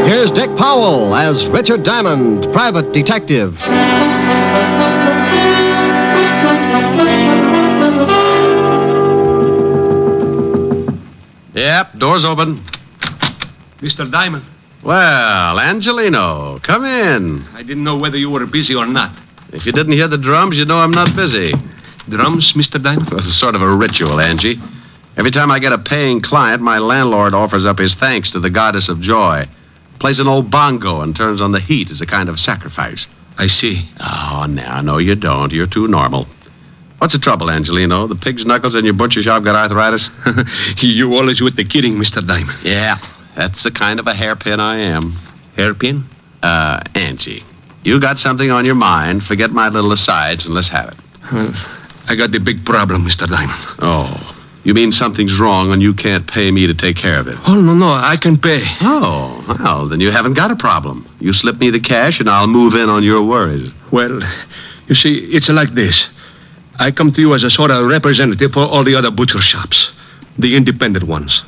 Here's Dick Powell as Richard Diamond, private detective. Yep, door's open. Mr. Diamond. Well, Angelino, come in. I didn't know whether you were busy or not. If you didn't hear the drums, you know I'm not busy. Drums, Mr. Diamond? Well, it's sort of a ritual, Angie. Every time I get a paying client, my landlord offers up his thanks to the goddess of joy. Plays an old bongo and turns on the heat as a kind of sacrifice. I see. Oh, no, you don't. You're too normal. What's the trouble, Angelino? The pig's knuckles in your butcher shop got arthritis? You always with the kidding, Mr. Diamond. Yeah, that's the kind of a hairpin I am. Hairpin? Angie, you got something on your mind. Forget my little asides and let's have it. I got the big problem, Mr. Diamond. Oh, you mean something's wrong and you can't pay me to take care of it? Oh, no, I can pay. Oh, well, then you haven't got a problem. You slip me the cash and I'll move in on your worries. Well, you see, it's like this. I come to you as a sort of representative for all the other butcher shops, the independent ones.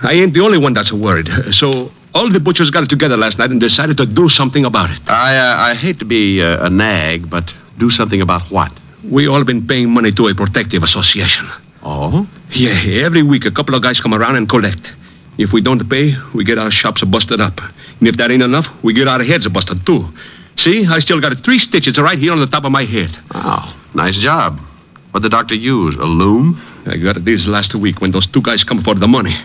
I ain't the only one that's worried. So all the butchers got together last night and decided to do something about it. I hate to be a nag, but do something about what? We all been paying money to a protective association. Oh? Yeah, every week a couple of guys come around and collect. If we don't pay, we get our shops busted up. And if that ain't enough, we get our heads busted too. See, I still got 3 stitches right here on the top of my head. Oh, nice job. What'd the doctor use, a loom? I got this last week when those 2 guys come for the money.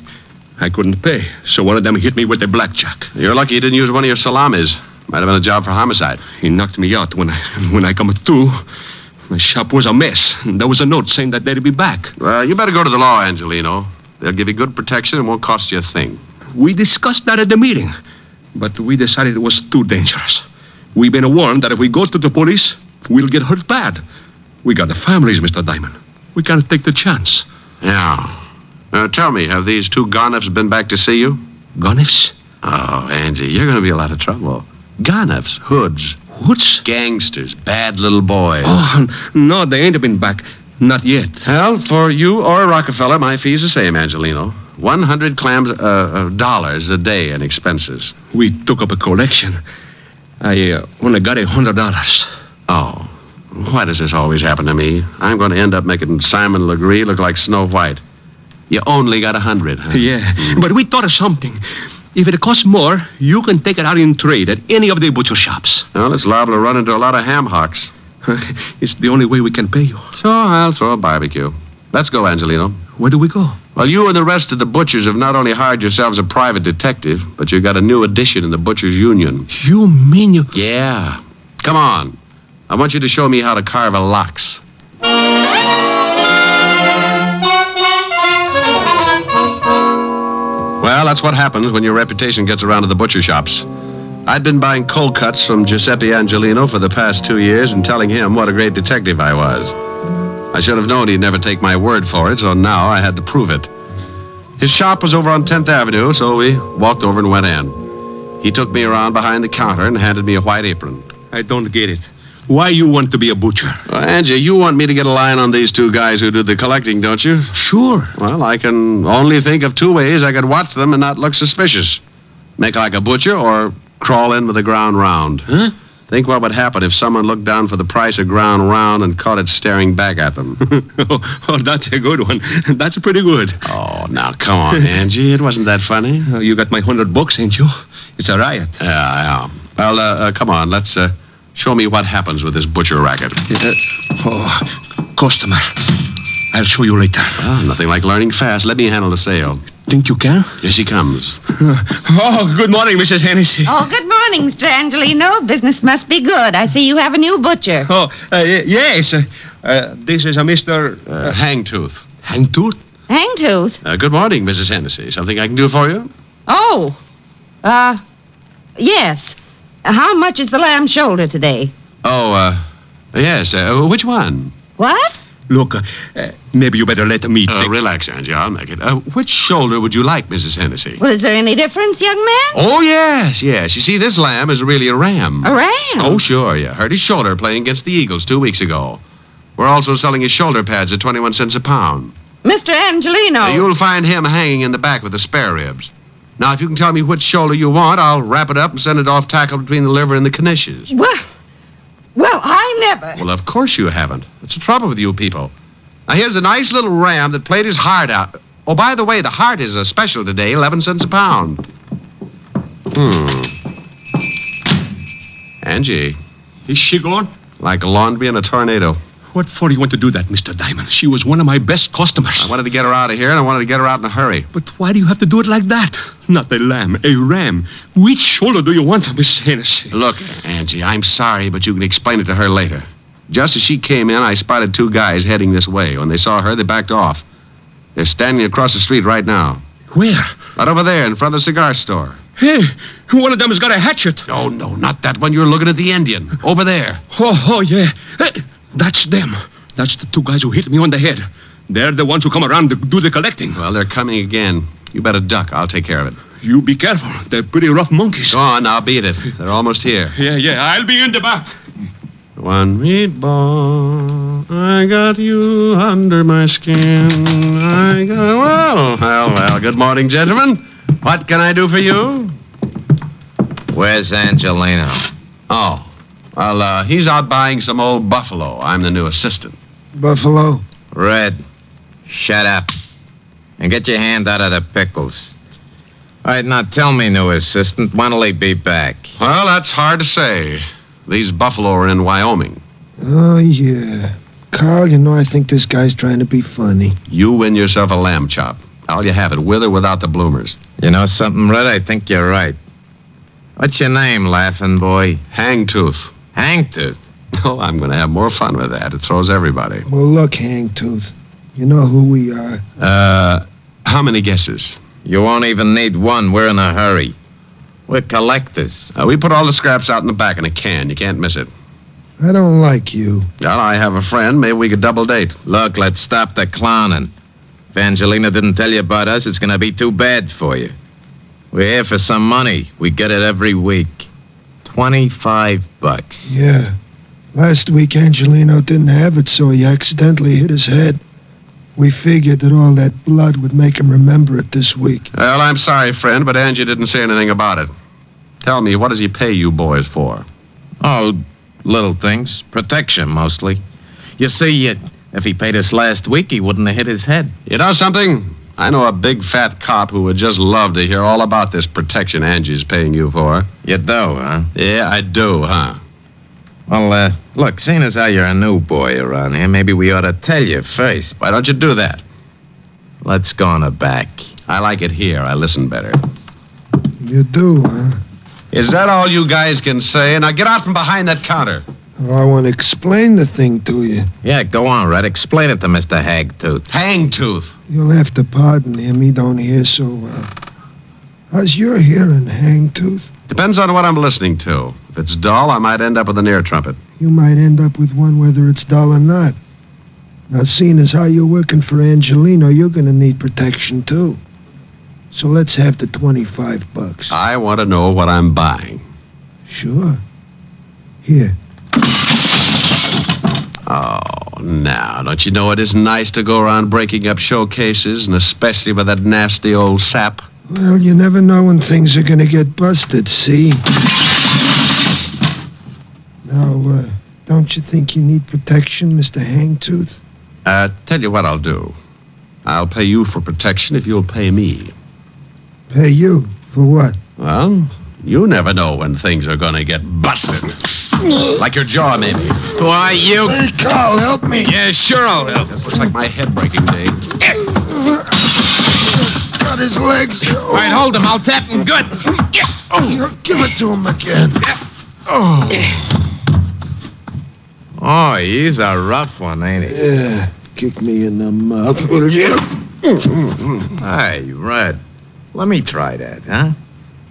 I couldn't pay, so one of them hit me with a blackjack. You're lucky you didn't use one of your salamis. Might have been a job for homicide. He knocked me out when I come to. My shop was a mess. There was a note saying that they'd be back. Well, you better go to the law, Angelino. They'll give you good protection and won't cost you a thing. We discussed that at the meeting, but we decided it was too dangerous. We've been warned that if we go to the police, we'll get hurt bad. We got the families, Mr. Diamond. We can't take the chance. Yeah. Tell me, have these 2 Gonifs been back to see you? Gonifs? Oh, Angie, you're going to be a lot of trouble. Gonifs, hoods. Hoods? Gangsters, bad little boys. Oh, no, they ain't been back. Not yet. Well, for you or Rockefeller, my fee's the same, Angelino. $100 dollars a day in expenses. We took up a collection. I only got $100. Oh, why does this always happen to me? I'm going to end up making Simon Legree look like Snow White. You only got 100, huh? Yeah, but we thought of something. If it costs more, you can take it out in trade at any of the butcher shops. Well, it's liable to run into a lot of ham hocks. It's the only way we can pay you. So I'll throw a barbecue. Let's go, Angelino. Where do we go? Well, you and the rest of the butchers have not only hired yourselves a private detective, but you've got a new addition in the Butchers' Union. You mean you... Yeah. Come on. I want you to show me how to carve a lox. Well, that's what happens when your reputation gets around to the butcher shops. I'd been buying cold cuts from Giuseppe Angelino for the past 2 years and telling him what a great detective I was. I should have known he'd never take my word for it, so now I had to prove it. His shop was over on 10th Avenue, so we walked over and went in. He took me around behind the counter and handed me a white apron. I don't get it. Why you want to be a butcher? Well, Angie, you want me to get a line on these 2 guys who do the collecting, don't you? Sure. Well, I can only think of 2 ways I could watch them and not look suspicious. Make like a butcher or crawl in with the ground round. Huh? Think what would happen if someone looked down for the price of ground round and caught it staring back at them. Oh, that's a good one. That's pretty good. Oh, now, come on, Angie. It wasn't that funny. You got my $100, ain't you? It's a riot. Yeah. Well, come on. Let's show me what happens with this butcher racket. Customer. I'll show you later. Well, nothing like learning fast. Let me handle the sale. Think you can? Here she comes. Oh, good morning, Mrs. Hennessy. Oh, good morning, Mr. Angelino. Business must be good. I see you have a new butcher. Oh, yes. This is a Mr. Hangtooth. Hangtooth? Hangtooth? Good morning, Mrs. Hennessy. Something I can do for you? Oh. Yes. How much is the lamb shoulder today? Oh, Yes, which one? What? Look, maybe you better let me take... Relax, Angie. I'll make it. Which shoulder would you like, Mrs. Hennessy? Well, is there any difference, young man? Oh, yes. You see, this lamb is really a ram. A ram? Oh, sure. You hurt his shoulder playing against the Eagles 2 weeks ago. We're also selling his shoulder pads at 21 cents a pound. Mr. Angelino. You'll find him hanging in the back with the spare ribs. Now, if you can tell me which shoulder you want, I'll wrap it up and send it off tackled between the liver and the knishes. Well, I never... Well, of course you haven't. That's the trouble with you people. Now, here's a nice little ram that played his heart out. Oh, by the way, the heart is a special today, 11 cents a pound. Angie. Is she gone? Like laundry in a tornado. What for do you want to do that, Mr. Diamond? She was one of my best customers. I wanted to get her out of here, and I wanted to get her out in a hurry. But why do you have to do it like that? Not a lamb, a ram. Which shoulder do you want, Miss Hennessy? Look, Angie, I'm sorry, but you can explain it to her later. Just as she came in, I spotted 2 guys heading this way. When they saw her, they backed off. They're standing across the street right now. Where? Right over there, in front of the cigar store. Hey, one of them has got a hatchet. No, not that one. You're looking at the Indian. Over there. Oh, yeah. Hey, that's them. That's the 2 guys who hit me on the head. They're the ones who come around to do the collecting. Well, they're coming again. You better duck. I'll take care of it. You be careful. They're pretty rough monkeys. Go on, now beat it. They're almost here. Yeah. I'll be in the back. One meatball, I got you under my skin. Well, good morning, gentlemen. What can I do for you? Where's Angelino? Oh, well, he's out buying some old buffalo. I'm the new assistant. Buffalo? Red, shut up. And get your hand out of the pickles. All right, now tell me, new assistant, when'll he be back? Well, that's hard to say. These buffalo are in Wyoming. Oh, yeah. Carl, you know, I think this guy's trying to be funny. You win yourself a lamb chop. How'll you have it, with or without the bloomers? You know something, Red? I think you're right. What's your name, laughing boy? Hangtooth. Hangtooth? Oh, I'm going to have more fun with that. It throws everybody. Well, look, Hangtooth. You know who we are. How many guesses? You won't even need one. We're in a hurry. We're collectors. We put all the scraps out in the back in a can. You can't miss it. I don't like you. Well, I have a friend. Maybe we could double date. Look, let's stop the clowning. If Angelina didn't tell you about us, it's going to be too bad for you. We're here for some money. We get it every week. $25. Yeah. Last week, Angelino didn't have it, so he accidentally hit his head. We figured that all that blood would make him remember it this week. Well, I'm sorry, friend, but Angie didn't say anything about it. Tell me, what does he pay you boys for? Oh, little things. Protection, mostly. You see, if he paid us last week, he wouldn't have hit his head. You know something? I know a big fat cop who would just love to hear all about this protection Angie's paying you for. You do, huh? Yeah, I do, huh? Well, look, seeing as how you're a new boy around here, maybe we ought to tell you first. Why don't you do that? Let's go on the back. I like it here. I listen better. You do, huh? Is that all you guys can say? Now get out from behind that counter. Oh, I want to explain the thing to you. Yeah, go on, Red. Explain it to Mr. Hagtooth. Hangtooth. You'll have to pardon him. He don't hear so well. How's your hearing, Hangtooth? Depends on what I'm listening to. If it's dull, I might end up with an ear trumpet. You might end up with one whether it's dull or not. Now, seeing as how you're working for Angelino, you're going to need protection, too. So let's have the $25. I want to know what I'm buying. Sure. Here. Oh, now, don't you know it isn't nice to go around breaking up showcases, and especially with that nasty old sap? Well, you never know when things are going to get busted, see? Now, don't you think you need protection, Mr. Hangtooth? Tell you what I'll do. I'll pay you for protection if you'll pay me. Pay you? For what? Well, you never know when things are going to get busted. Like your jaw, maybe. Why, you... Hey, Carl, help me. Yeah, sure I'll help. This looks like my head breaking day. Got his legs. All right, hold him. I'll tap him good. Give it to him again. Oh, he's a rough one, ain't he? Yeah. Kick me in the mouth, will you? Hey, Red. Let me try that, huh?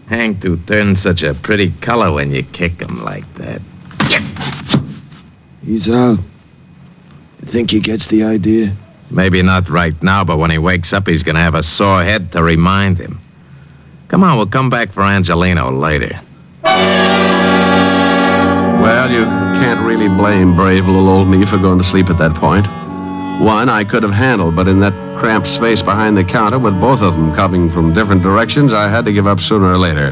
Hangtooth turns such a pretty color when you kick him like that. He's out. You think he gets the idea? Maybe not right now, but when he wakes up, he's going to have a sore head to remind him. Come on, we'll come back for Angelino later. Well, you can't really blame brave little old me for going to sleep at that point. One I could have handled, but in that cramped space behind the counter with both of them coming from different directions, I had to give up sooner or later.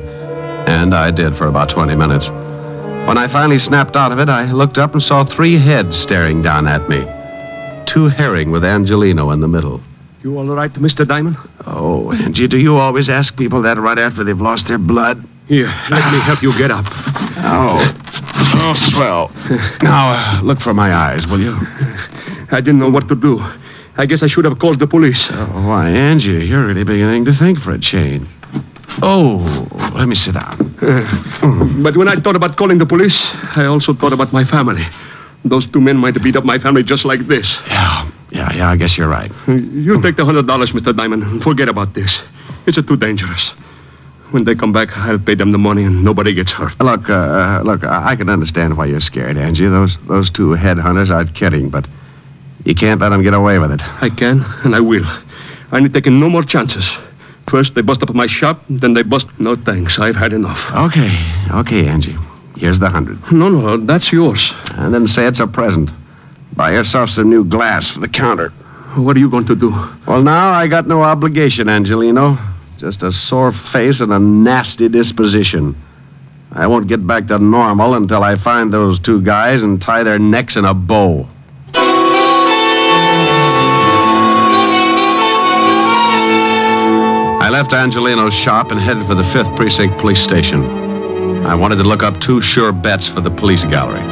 And I did for about 20 minutes. When I finally snapped out of it, I looked up and saw 3 heads staring down at me. 2 herring with Angelino in the middle. You all right, Mr. Diamond? Oh, Angie, do you always ask people that right after they've lost their blood? Here, let me help you get up. Oh, swell. Now, look for my eyes, will you? I didn't know what to do. I guess I should have called the police. Oh, why, Angie, you're really beginning to think for a change. Oh, let me sit down. But when I thought about calling the police, I also thought about my family. Those 2 men might have beat up my family just like this. Yeah, I guess you're right. You take the $100, Mr. Diamond, and forget about this. It's too dangerous. When they come back, I'll pay them the money and nobody gets hurt. Look, I can understand why you're scared, Angie. Those 2 headhunters aren't kidding, but you can't let them get away with it. I can, and I will. I ain't taking no more chances. First, they bust up my shop, then they bust... No, thanks. I've had enough. Okay, Angie. Here's the 100. No, that's yours. And then say it's a present. Buy yourself some new glass for the counter. What are you going to do? Well, now I got no obligation, Angelino. Just a sore face and a nasty disposition. I won't get back to normal until I find those 2 guys and tie their necks in a bow. I left Angelino's shop and headed for the 5th Precinct Police Station. I wanted to look up 2 sure bets for the police gallery.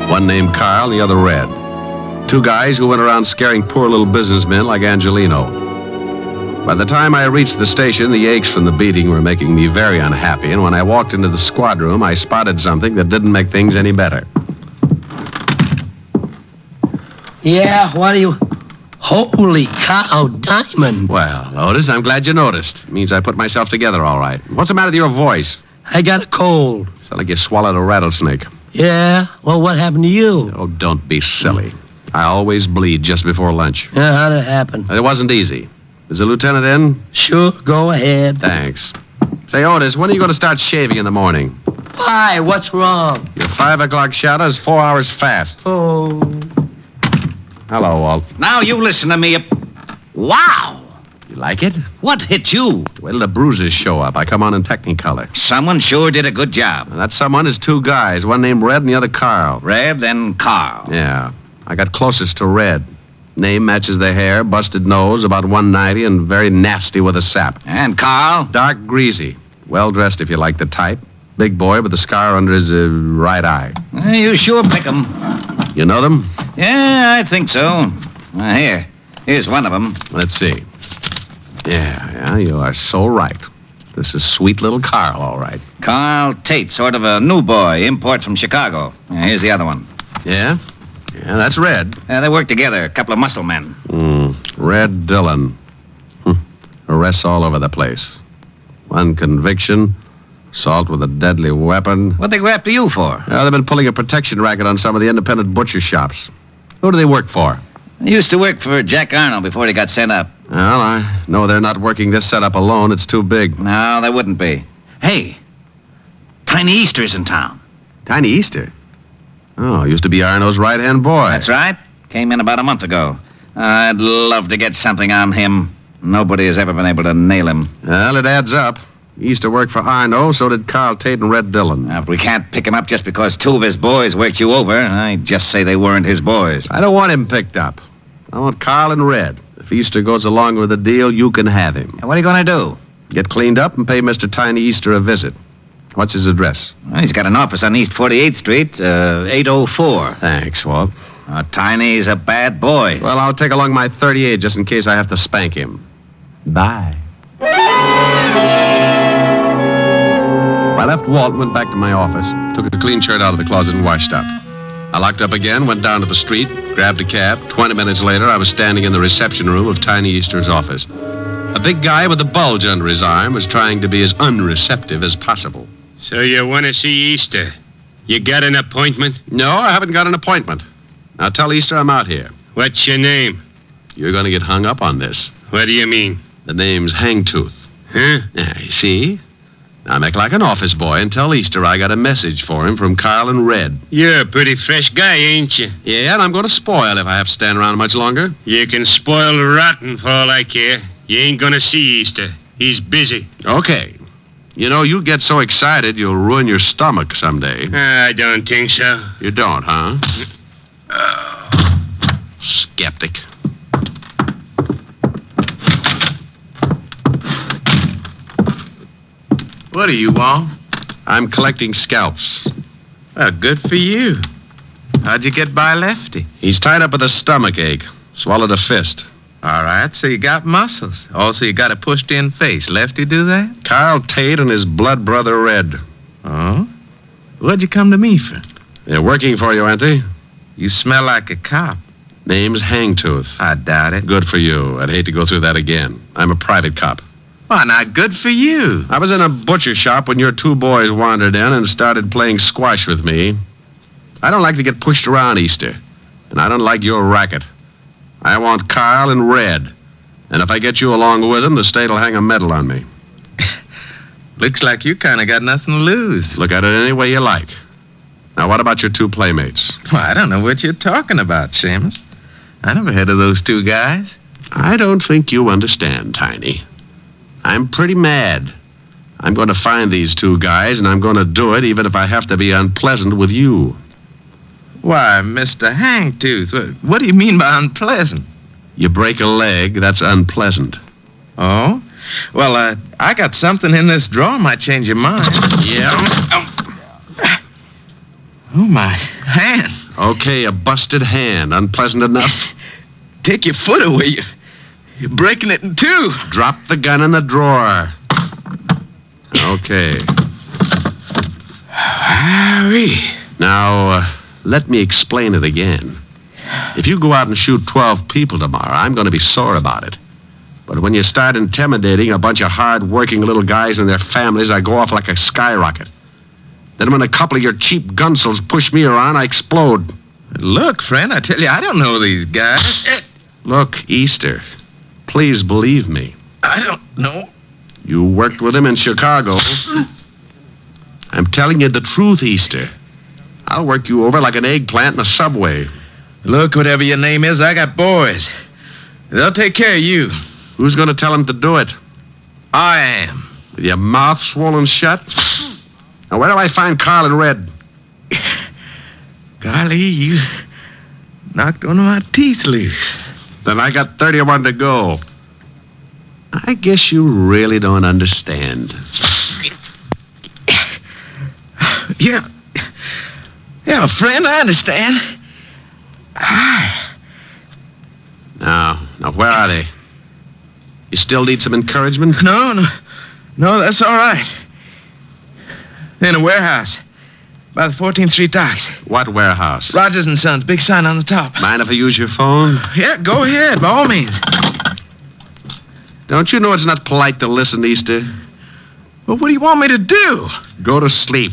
One named Carl and the other Red. 2 guys who went around scaring poor little businessmen like Angelino. By the time I reached the station, the aches from the beating were making me very unhappy, and when I walked into the squad room, I spotted something that didn't make things any better. Yeah, what do you... Holy cow, Diamond. Well, Otis, I'm glad you noticed. It means I put myself together all right. What's the matter with your voice? I got a cold. Sounds like you swallowed a rattlesnake. Yeah? Well, what happened to you? Oh, don't be silly. I always bleed just before lunch. Yeah, how'd it happen? It wasn't easy. Is the lieutenant in? Sure, go ahead. Thanks. Say, Otis, when are you going to start shaving in the morning? Why? What's wrong? Your 5 o'clock shadow is 4 hours fast. Oh. Hello, Walt. Now you listen to me. Wow! You like it? What hit you? Wait till the bruises show up. I come on in Technicolor. Someone sure did a good job. And that someone is 2 guys, one named Red and the other Carl. Red, then Carl. Yeah. I got closest to Red. Name matches the hair, busted nose, about 190, and very nasty with a sap. And Carl? Dark greasy. Well-dressed if you like the type. Big boy with a scar under his right eye. You sure pick 'em. You know them? Yeah, I think so. Here's one of them. Let's see. Yeah, you are so right. This is sweet little Carl, all right. Carl Tate, sort of a new boy, import from Chicago. Here's the other one. Yeah? Yeah, that's Red. They work together, a couple of muscle men. Red Dillon. Arrests all over the place. One conviction, assault with a deadly weapon. What they go after you for? They've been pulling a protection racket on some of the independent butcher shops. Who do they work for? They used to work for Jack Arnold before he got sent up. Well, I know they're not working this setup alone. It's too big. No, they wouldn't be. Hey, Tiny Easter's in town. Tiny Easter? Oh, used to be Arnold's right-hand boy. That's right. Came in about a month ago. I'd love to get something on him. Nobody has ever been able to nail him. Well, it adds up. He used to work for Arno, so did Carl Tate and Red Dillon. Now, if we can't pick him up just because 2 of his boys worked you over, I'd just say they weren't his boys. I don't want him picked up. I want Carl and Red. If Easter goes along with the deal, you can have him. What are you going to do? Get cleaned up and pay Mr. Tiny Easter a visit. What's his address? Well, he's got an office on East 48th Street, 804. Thanks, Walt. Tiny's a bad boy. Well, I'll take along my .38 just in case I have to spank him. Bye. I left Walt and went back to my office. Took a clean shirt out of the closet and washed up. I locked up again, went down to the street, grabbed a cab. 20 minutes later, I was standing in the reception room of Tiny Easter's office. A big guy with a bulge under his arm was trying to be as unreceptive as possible. So you want to see Easter? You got an appointment? No, I haven't got an appointment. Now tell Easter I'm out here. What's your name? You're going to get hung up on this. What do you mean? The name's Hangtooth. Huh? Yeah, you see? Now make like an office boy and tell Easter I got a message for him from Carl and Red. You're a pretty fresh guy, ain't you? Yeah, and I'm going to spoil if I have to stand around much longer. You can spoil rotten for all I care. You ain't gonna see Easter. He's busy. Okay. You know, you get so excited you'll ruin your stomach someday. I don't think so. You don't, huh? Skeptic. What do you want? I'm collecting scalps. Well, good for you. How'd you get by Lefty? He's tied up with a stomach ache. Swallowed a fist. All right, so you got muscles. Also, you got a pushed-in face. Lefty do that? Carl Tate and his blood brother Red. Oh? What'd you come to me for? They're working for you, aren't they? You smell like a cop. Name's Hangtooth. I doubt it. Good for you. I'd hate to go through that again. I'm a private cop. Why, not good for you. I was in a butcher shop when your two boys wandered in and started playing squash with me. I don't like to get pushed around, Easter. And I don't like your racket. I want Carl and Red. And if I get you along with them, the state'll hang a medal on me. Looks like you kind of got nothing to lose. Look at it any way you like. Now, what about your two playmates? Well, I don't know what you're talking about, Seamus. I never heard of those two guys. I don't think you understand, Tiny. I'm pretty mad. I'm going to find these two guys, and I'm going to do it even if I have to be unpleasant with you. Why, Mr. Hangtooth, what do you mean by unpleasant? You break a leg, that's unpleasant. Oh? Well, I got something in this drawer might change your mind. Yeah? Oh, my hand. Okay, a busted hand. Unpleasant enough? Take your foot away. You're breaking it in two. Drop the gun in the drawer. Okay. Now, let me explain it again. If you go out and shoot 12 people tomorrow, I'm going to be sore about it. But when you start intimidating a bunch of hard-working little guys and their families, I go off like a skyrocket. Then when a couple of your cheap gunsels push me around, I explode. Look, friend, I tell you, I don't know these guys. Look, Easter, please believe me. I don't know. You worked with him in Chicago. I'm telling you the truth, Easter. I'll work you over like an eggplant in a subway. Look, whatever your name is, I got boys. They'll take care of you. Who's going to tell him to do it? I am. With your mouth swollen shut? Now, where do I find Carl and Red? Golly, you knocked one of my teeth loose. Then I got 31 to go. I guess you really don't understand. Yeah. Yeah, friend, I understand. Now, where are they? You still need some encouragement? No, that's all right. In a warehouse by the 14th Street docks. What warehouse? Rogers and Sons, big sign on the top. Mind if I use your phone? Yeah, go ahead, by all means. Don't you know it's not polite to listen, Easter? Well, what do you want me to do? Go to sleep.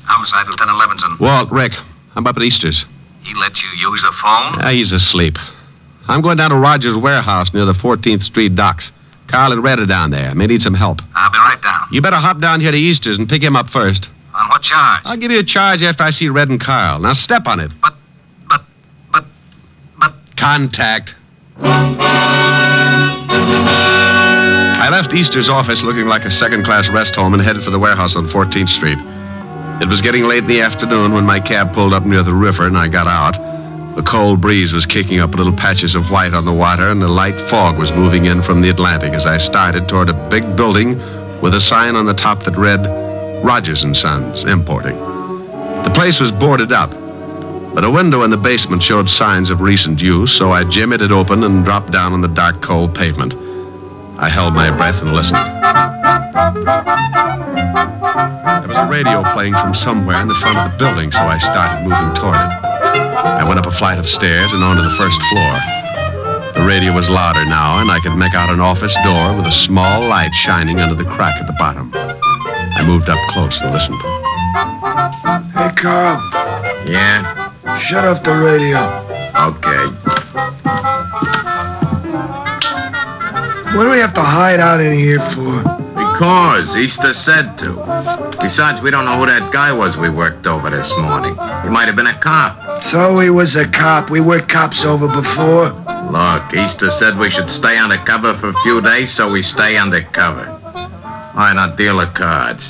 Homicide, Lieutenant Levinson. Walt, Rick, I'm up at Easter's. He let you use the phone? He's asleep. I'm going down to Rogers' warehouse near the 14th Street docks. Carl and Red are down there. May need some help. I'll be right down. You better hop down here to Easter's and pick him up first. On what charge? I'll give you a charge after I see Red and Carl. Now step on it. But... Contact. I left Easter's office looking like a second-class rest home and headed for the warehouse on 14th Street. It was getting late in the afternoon when my cab pulled up near the river and I got out. The cold breeze was kicking up little patches of white on the water, and a light fog was moving in from the Atlantic as I started toward a big building with a sign on the top that read, Rogers and Sons, Importing. The place was boarded up, but a window in the basement showed signs of recent use, so I jimmied it open and dropped down on the dark, cold pavement. I held my breath and listened. There was a radio playing from somewhere in the front of the building, so I started moving toward it. I went up a flight of stairs and onto the first floor. The The radio was louder now, and I could make out an office door with a small light shining under the crack at the bottom. I moved up close and listened. Hey, Carl. Yeah? Shut off the radio. Okay. What do we have to hide out in here for? Because Easter said to. Besides, we don't know who that guy was we worked over this morning. He might have been a cop. So he was a cop. We worked cops over before. Look, Easter said we should stay undercover for a few days, so we stay undercover. Why not deal the cards?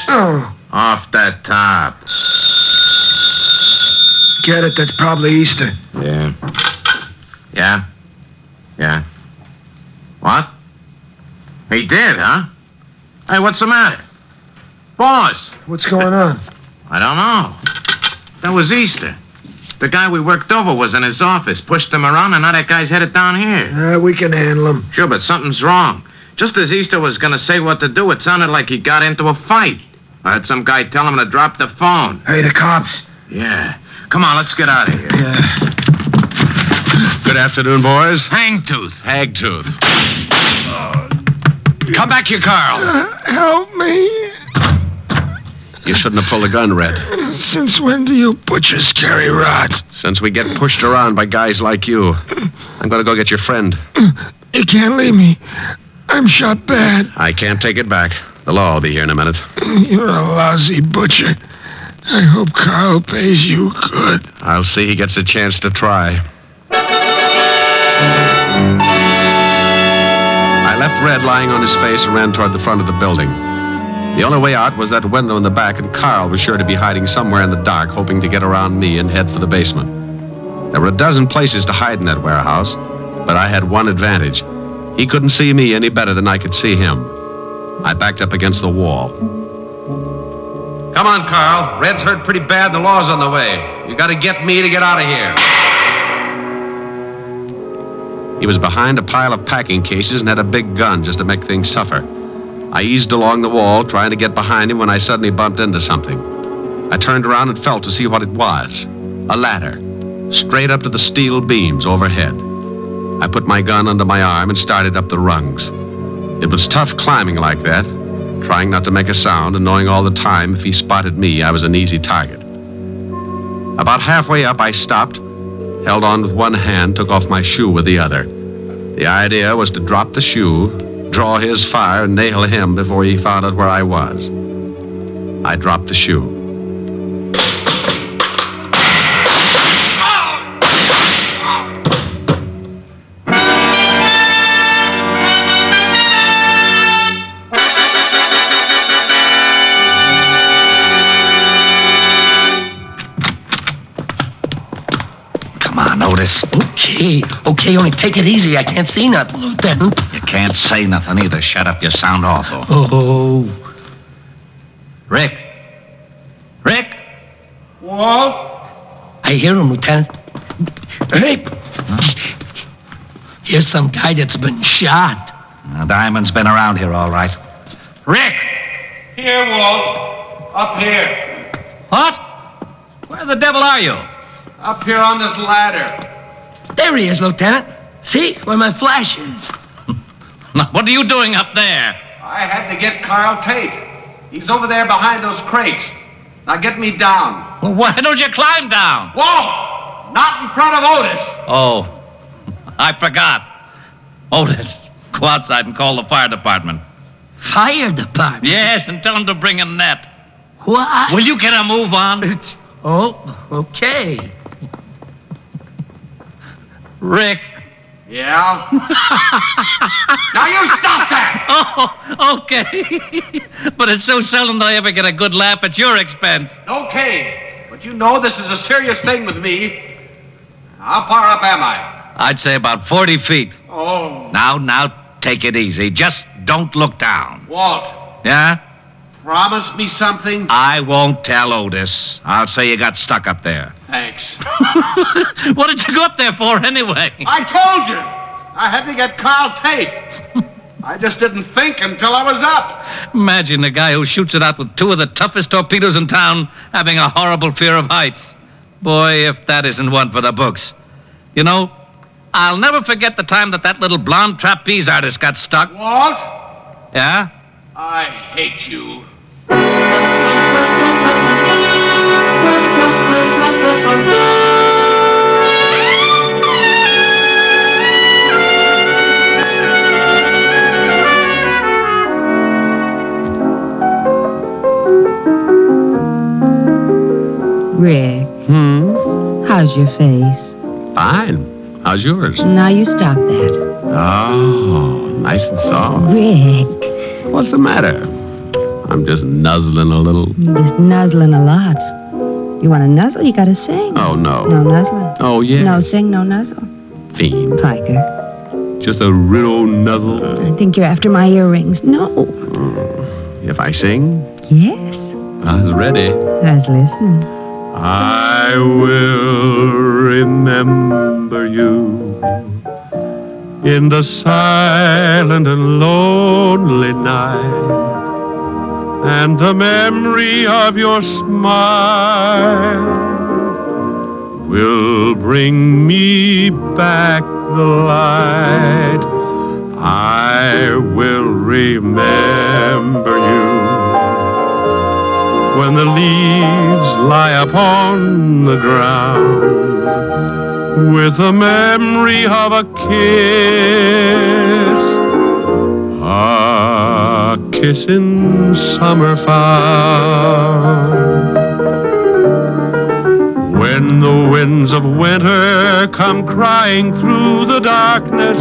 Oh. Off that top. Get it? That's probably Easter. Yeah. Yeah? Yeah. What? He did, huh? Hey, what's the matter? Boss! What's going on? I don't know. That was Easter. The guy we worked over was in his office, pushed him around, and now that guy's headed down here. We can handle him. Sure, but something's wrong. Just as Easter was going to say what to do, it sounded like he got into a fight. I heard some guy tell him to drop the phone. Hey, the cops. Yeah. Come on, let's get out of here. Yeah. Good afternoon, boys. Hangtooth. Hagtooth. Come back here, Carl. Help me. You shouldn't have pulled a gun, Red. Since when do you butchers carry rods? Since we get pushed around by guys like you. I'm going to go get your friend. You can't leave me. I'm shot bad. I can't take it back. The law will be here in a minute. You're a lousy butcher. I hope Carl pays you good. I'll see he gets a chance to try. I left Red lying on his face and ran toward the front of the building. The only way out was that window in the back, and Carl was sure to be hiding somewhere in the dark, hoping to get around me and head for the basement. There were a dozen places to hide in that warehouse, but I had one advantage. He couldn't see me any better than I could see him. I backed up against the wall. Come on, Carl. Red's hurt pretty bad. The law's on the way. You got to get me to get out of here. He was behind a pile of packing cases and had a big gun just to make things suffer. I eased along the wall, trying to get behind him when I suddenly bumped into something. I turned around and felt to see what it was. A ladder, straight up to the steel beams overhead. I put my gun under my arm and started up the rungs. It was tough climbing like that, trying not to make a sound and knowing all the time if he spotted me, I was an easy target. About halfway up, I stopped, held on with one hand, took off my shoe with the other. The idea was to drop the shoe, draw his fire, and nail him before he found out where I was. I dropped the shoe. Okay, only take it easy. I can't see nothing, Lieutenant. You can't say nothing either. Shut up. You sound awful. Oh. Rick? Walt? I hear him, Lieutenant. Hey! Here's some guy that's been shot. Diamond's been around here, all right. Rick! Here, Walt. Up here. What? Where the devil are you? Up here on this ladder. There he is, Lieutenant. See, where my flash is. Now, what are you doing up there? I had to get Carl Tate. He's over there behind those crates. Now get me down. Well, why don't you climb down? Whoa! Not in front of Otis. Oh, I forgot. Otis, go outside and call the fire department. Fire department? Yes, and tell them to bring a net. What? Will you get a move on? Oh, okay. Rick. Yeah? Now you stop that! Oh, okay. But it's so seldom that I ever get a good laugh at your expense. Okay, but you know this is a serious thing with me. How far up am I? I'd say about 40 feet. Oh. Now, take it easy. Just don't look down. Walt, Yeah? promise me something? I won't tell Otis. I'll say you got stuck up there. Thanks. What did you go up there for, anyway? I told you! I had to get Carl Tate. I just didn't think until I was up. Imagine the guy who shoots it out with two of the toughest torpedoes in town having a horrible fear of heights. Boy, if that isn't one for the books. You know, I'll never forget the time that little blonde trapeze artist got stuck. Walt, Yeah? I hate you. Rick, how's your face? Fine. How's yours? Now you stop that. Oh, nice and soft. Rick, What's the matter? I'm just nuzzling a little. you're just nuzzling a lot. You want to nuzzle, you got to sing. Oh, no. No nuzzling. Oh, yeah. No sing, no nuzzle. Fiend. Piker, Just a real nuzzle. I think you're after my earrings. No. If I sing, Yes. I was ready. I was listening. I will remember you in the silent and lonely night, and the memory of your smile will bring me back the light. I will remember you when the leaves lie upon the ground, with the memory of a kiss in summer found. When the winds of winter come crying through the darkness,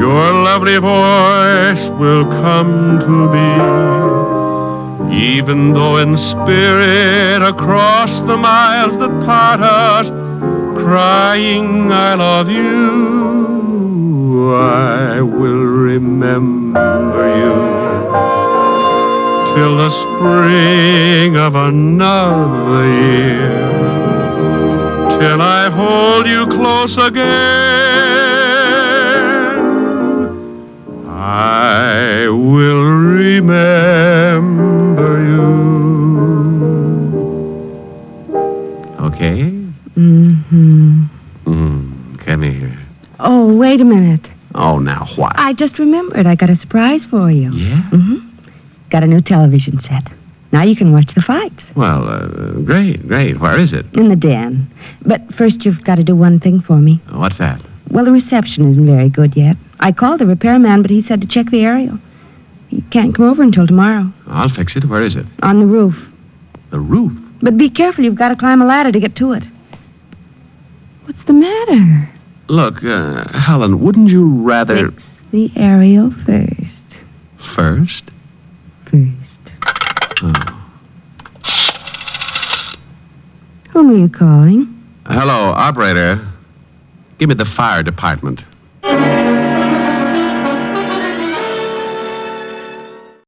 your lovely voice will come to me. Even though in spirit across the miles that part us, crying I love you, I will remember you till the spring of another year, till I hold you close again. I will remember you. Okay? Come here. Oh, wait a minute. Oh, now what? I just remembered. I got a surprise for you. Yeah? Got a new television set. Now you can watch the fights. Well, great. Where is it? In the den. But first you've got to do one thing for me. What's that? Well, the reception isn't very good yet. I called the repairman, but he said to check the aerial. He can't come over until tomorrow. I'll fix it. Where is it? On the roof. The roof? But be careful, you've got to climb a ladder to get to it. What's the matter? Look, Helen, wouldn't you rather... Fix the aerial first. First? First. Oh. Whom are you calling? Hello, operator. Give me the fire department.